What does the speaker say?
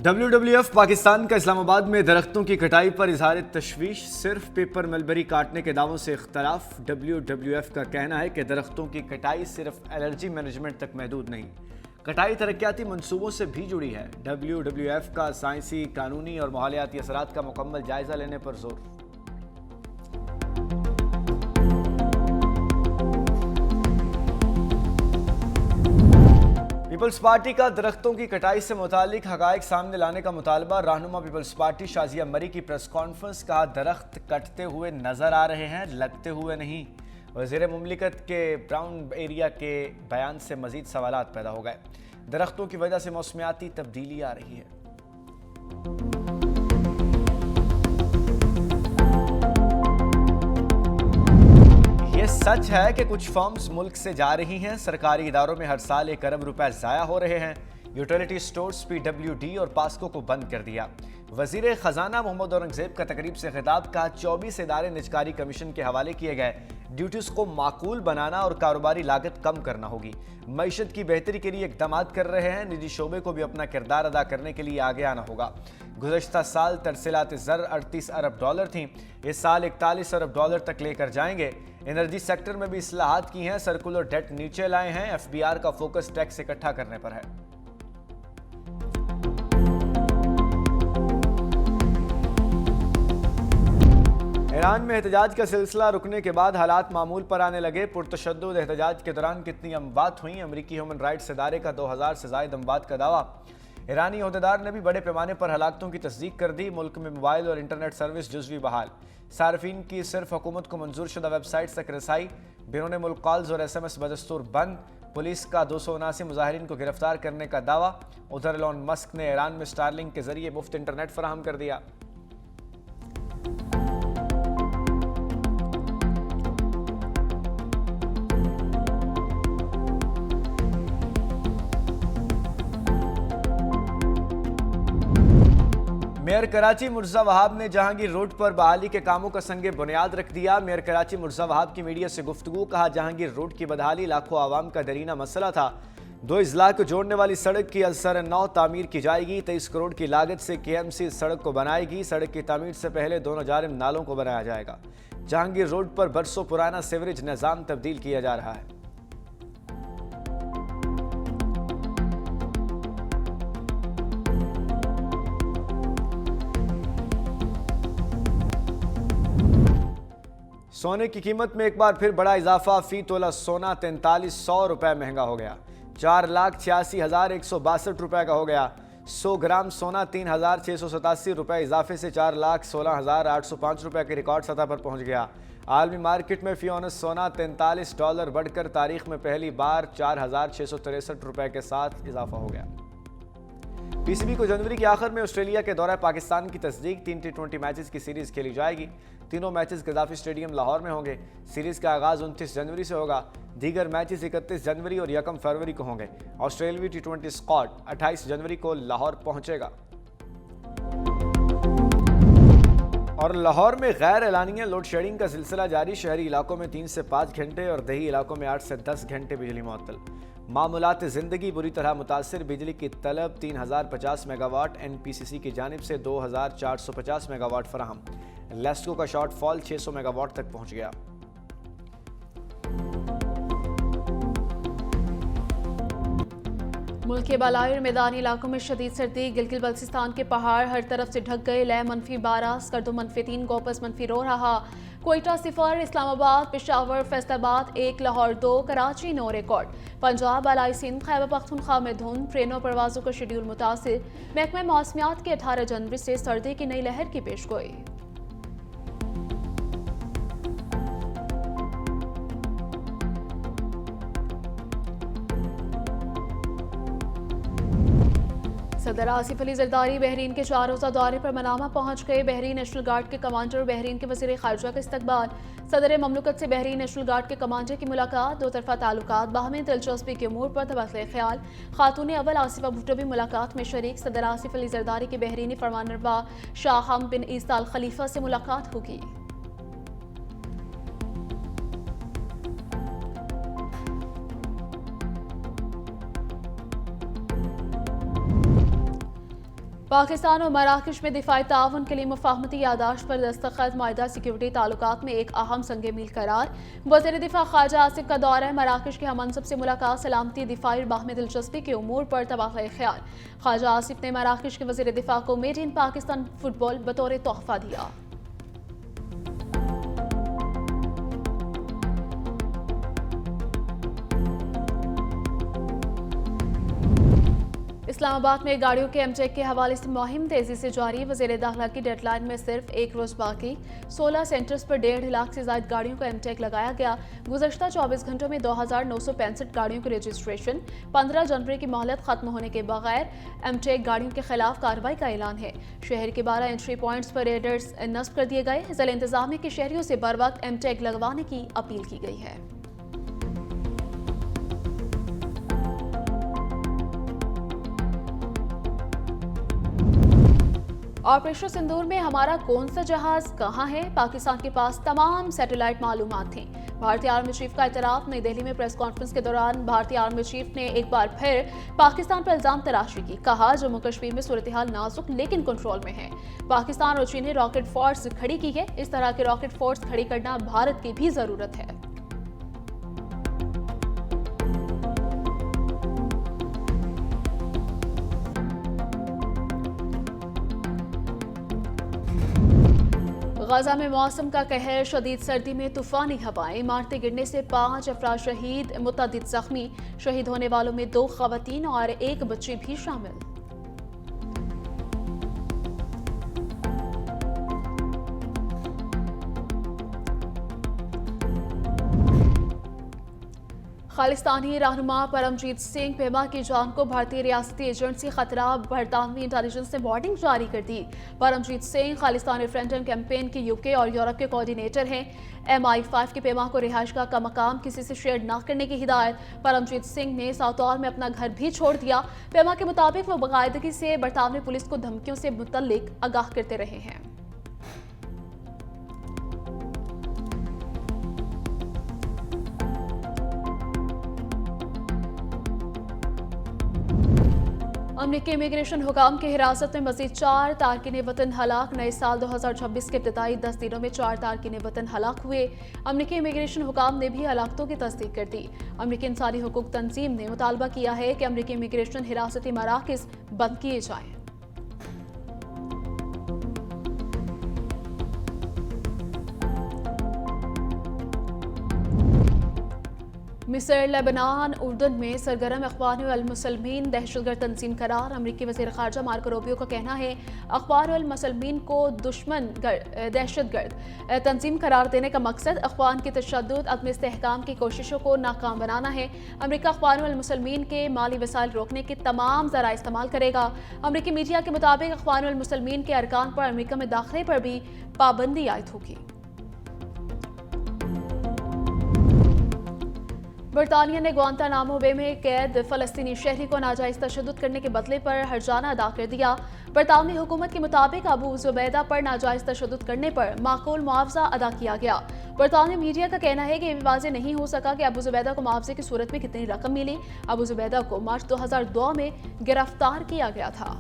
WWF Pakistan का इस्लामाबाद में दरख्तों की कटाई पर इजहार तशवीश, सिर्फ पेपर मलबरी काटने के दावों से इख्तलाफ। WWF का कहना है कि दरख्तों की कटाई सिर्फ एलर्जी मैनेजमेंट तक महदूद नहीं, कटाई तरक्याती मंसूबों से भी जुड़ी है। WWF का साइंसी, कानूनी और माहौलियाती असरात का मुकम्मल जायजा लेने पर जोर। पीपल्स पार्टी का दरख्तों की कटाई से मुतालिक हकायक सामने लाने का मुतालबा। रहनुमा पीपल्स पार्टी शाजिया मरी की प्रेस कॉन्फ्रेंस, कहा दरख्त कटते हुए नजर आ रहे हैं, लगते हुए नहीं। वज़ीर मुमलिकत के ब्राउन एरिया के बयान से मजीद सवालात पैदा हो गए। दरख्तों की वजह से मौसमियाती तब्दीली आ रही है। ये सच है कि कुछ फर्म्स मुल्क से जा रही हैं। सरकारी इदारों में हर साल 1 अरब रुपए ज़ाया हो रहे हैं। यूटिलिटी स्टोर्स, PWD और पास्को को बंद कर दिया। वजीर खजाना मोहम्मद औरंगजेब का तकरीब से खिताब, का 24 इदारे निजकारी कमीशन के हवाले किए गए। ड्यूटीज को माकूल बनाना और कारोबारी लागत कम करना होगी। मईशत की बेहतरी के लिए इकदाम कर रहे हैं। निजी शोबे को भी अपना किरदार अदा करने के लिए आगे आना होगा। गुज़श्ता साल तरसीलात ज़र 38 अरब डॉलर थी, इस साल 41 अरब डॉलर तक लेकर जाएंगे। एनर्जी सेक्टर में भी इस्लाहात की हैं। सर्कुलर डेट नीचे लाए हैं। FBR का फोकस टैक्स इकट्ठा करने पर है। ईरान में एहतजाज का सिलसिला रुकने के बाद हालात मामूल पर आने लगे। पुरतशद्दुद एहतजाज के दौरान कितनी अमवात हुई? अमरीकी ह्यूमन राइट्स इदारे का 2000 से ज़ायद अमवात का दावा। ईरानी अहदेदार ने भी बड़े पैमाने पर हलाकतों की तस्दीक कर दी। मुल्क में मोबाइल और इंटरनेट सर्विस जुज़वी बहाल। सार्फिन की सिर्फ हुकूमत को मंजूर शुदा वेबसाइट्स तक रसाई। बैरून मुल्क कॉल्स और SMS बदस्तूर बंद। पुलिस का 279 मुजाहिरीन को गिरफ्तार करने का दावा। उधर एलोन मस्क ने ईरान में स्टारलिंक के जरिए मुफ्त इंटरनेट फराहम कर दिया। मेयर कराची मुर्जा वहाब ने जहांगीर रोड पर बहाली के कामों का संगे बुनियाद रख दिया। मेयर कराची मुर्जा वहाब की मीडिया से गुफ्तगू, कहा जहांगीर रोड की बदहाली लाखों आवाम का दरीना मसला था। 2 अजला को जोड़ने वाली सड़क की असर 9 तामीर की जाएगी। 23 करोड़ की लागत से KMC सड़क को बनाएगी। सड़क की तामीर से पहले दोनों जानिब नालों को बनाया जाएगा। जहांगीर रोड पर बरसों पुराना सीवरेज निज़ाम तब्दील किया जा रहा है। सोने की कीमत में एक बार फिर बड़ा इजाफा। फी तोला सोना 4300 रुपए महंगा हो गया। 4,86,162 रुपए का हो गया। 100 ग्राम सोना 3,687 रुपए इजाफे से 4,16,805 रुपए के रिकॉर्ड सतह पर पहुंच गया। आलमी मार्केट में फी औनस सोना 43 डॉलर बढ़कर तारीख में पहली बार 4,663 रुपए के साथ इजाफा हो गया। PCB को जनवरी के आखिर में ऑस्ट्रेलिया के दौरे पाकिस्तान की तस्दीक। 3 T20 मैचेस की सीरीज खेली जाएगी। तीनों मैचेस गद्दाफी स्टेडियम लाहौर में होंगे। सीरीज का आगाज 29 जनवरी से होगा। दीगर मैचेस 31 जनवरी और 1 फरवरी को होंगे। ऑस्ट्रेलियावी T20 स्क्वाड 28 जनवरी को लाहौर पहुंचेगा। और लाहौर में गैर एलानिया लोड शेडिंग का सिलसिला जारी। शहरी इलाकों में 3 से 5 घंटे और दही इलाकों में 8 से 10 घंटे बिजली मुअत्तल। मामूलात ज़िंदगी बुरी तरह मुतासिर। बिजली की तलब 3050 मेगावाट। NPCC की जानिब से 2450 मेगावाट फराहम। लेस्को का शॉर्टफॉल 600 मेगावाट तक पहुंच गया। मुल्क के बालाई और मैदानी इलाकों में शदीद सर्दी। गिलगित बल्तिस्तान के पहाड़ हर तरफ से ढक गए। लय -12, स्कर्दो -3, गोपस -2 रहा। कोयटा 0, इस्लामाबाद, पेशावर, फैसलाबाद 1, लाहौर 2, कराची 9 रिकॉर्ड। पंजाब, बालाई सिंध, खैबर पख्तूनख्वा में धुंध। ट्रेनों परवाजों का शेड्यूल मुतासिर। महकमा मौसमियात के 18 जनवरी से सर्दी की नई लहर की पेशगोई। सदर आसिफ अली जरदारी बहरीन के 4 रोज़ा दौरे पर मनामा पहुंच गए। बहरीन नेशनल गार्ड के कमांडर और बहरीन के वज़ीर ख़ारजा का इस्तकबाल। सदर ममलकत से बहरीन नेशनल गार्ड के कमांडर की मुलाकात। 2 तरफ़ा ताल्लुकात, बाहमी दिलचस्पी के अमूर पर तबादला ख्याल। खातून अव्वल आसिफा भुट्टो भी मुलाकात में शरीक। सदर आसिफ अली जरदारी के बहरीनी फरमानरवा शाह हम बिन ईसा अल खलीफा से मुलाकात होगी। पाकिस्तान और मराकश में दिफाई ताउन के लिए मुफाहमती यादाश्त पर दस्तखत, माहिदा सिक्योरिटी ताल्लुकात में एक अहम संग मील करार। वज़ीर दिफा ख्वाजा आसिफ का दौरा मराकश के हममनसब से मुलाकात, सलामती, दिफाई बाहमी दिलचस्पी के उमूर पर तबादला ख्याल। ख्वाजा आसिफ ने मराकश के वज़ीर दिफा को मेड इन पाकिस्तान फुटबॉल बतौर तोहफा दिया। इस्लामाबाद में गाड़ियों के एमटेक के हवाले से मुहिम तेजी से जारी। वज़ीर दाखिला की डेडलाइन में सिर्फ एक रोज बाकी। 16 सेंटर्स पर 1.5 लाख से ज्यादा गाड़ियों का एमटेक लगाया गया। गुज़श्ता 24 घंटों में 2965 गाड़ियों की रजिस्ट्रेशन। 15 जनवरी की मोहलत खत्म होने के बगैर एमटेक गाड़ियों के खिलाफ कार्रवाई का ऐलान है। शहर के 12 एंट्री पॉइंट्स पर रेडर्स नस्ब कर दिए गए। जिला इंतजामिया के शहरियों से बर वक्त एमटेक लगवाने की अपील की गई है। ऑपरेशन सिंदूर में हमारा कौन सा जहाज कहां है? पाकिस्तान के पास तमाम सैटेलाइट मालूमात थी। भारतीय आर्मी चीफ का इतराफ। नई दिल्ली में प्रेस कॉन्फ्रेंस के दौरान भारतीय आर्मी चीफ ने एक बार फिर पाकिस्तान पर इल्जाम तराशी की। कहा, जम्मू कश्मीर में सूरत हाल नाजुक लेकिन कंट्रोल में है। पाकिस्तान और चीन ने रॉकेट फोर्स खड़ी की है। इस तरह के रॉकेट फोर्स खड़ी करना भारत की भी जरूरत है। गाजा में मौसम का कहर, शदीद सर्दी में तूफानी हवाएं, इमारतें गिरने से 5 अफराद शहीद, मुतअद्दिद जख्मी। शहीद होने वालों में 2 खवातीन और 1 बच्ची भी शामिल। खालिस्तानी रहनुमा परमजीत सिंह पेमा की जान को भारतीय रियासती एजेंसी खतरा, बरतानवी इंटेलिजेंस ने वार्निंग जारी कर दी। परमजीत सिंह खालिस्तानी रेफरेंडम कैंपेन के यूके और यूरोप के कोऑर्डिनेटर हैं। MI5 के पेमा को रिहाइश का मकाम किसी से शेयर न करने की हिदायत। परमजीत सिंह ने साउथॉल में अपना घर भी छोड़ दिया। पेमा के मुताबिक वो बाकायदगी से बरतानवी पुलिस को धमकियों से मुतल्लिक आगाह करते रहे हैं। अमरीकी इमिग्रेशन हुकाम की हिरासत में मजीद 4 तारकिन वतन हलाक। नए साल 2026 के इब्तिदाई 10 दिनों में 4 तारकिन वतन हलाक हुए। अमरीकी इमिग्रेशन हुकाम ने भी हलाकतों की तस्दीक कर दी। अमरीकी इंसानी हुकूक तंजीम ने मुतालबा किया है कि अमरीकी इमिग्रेशन हिरासती मराकज़ बंद किए जाएं। मिस्र, लेबनान, उर्दन में सरगर्म अखबार अल मुसलमीन दहशतगर्द तंजीम करार। अमरीकी वज़ीर ख़ारजा मार्को रूबियो का कहना है, अखबार अल मुसलमीन को दुश्मन दहशतगर्द तंजीम करार देने का मकसद अखबार की तशद्दुद, अदम इस्तेहकाम की कोशिशों को नाकाम बनाना है। अमरीका अखबार अल मुसलमीन के माली वसाइल रोकने के तमाम ज़रा इस्तेमाल करेगा। अमरीकी मीडिया के मुताबिक अखबार अल मुसलमीन के अरकान पर अमरीका में दाखिले पर भी पाबंदी आयद होगी। बरतानिया ने गुआंतानामो बे में कैद फलस्तीनी शहरी को नाजायज तशद्दुद करने के बदले पर हर्जाना अदा कर दिया। बरतानवी हुकूमत के मुताबिक अबू जुबैदा पर नाजायज तशद्दुद करने पर माकूल मुआवजा अदा किया गया। बरतानवी मीडिया का कहना है कि ये भी वाज़ेह नहीं हो सका कि अबू जुबैदा को मुआवजे की सूरत में कितनी रकम मिली। अबू जुबैदा को मार्च 2002 में गिरफ्तार किया गया था।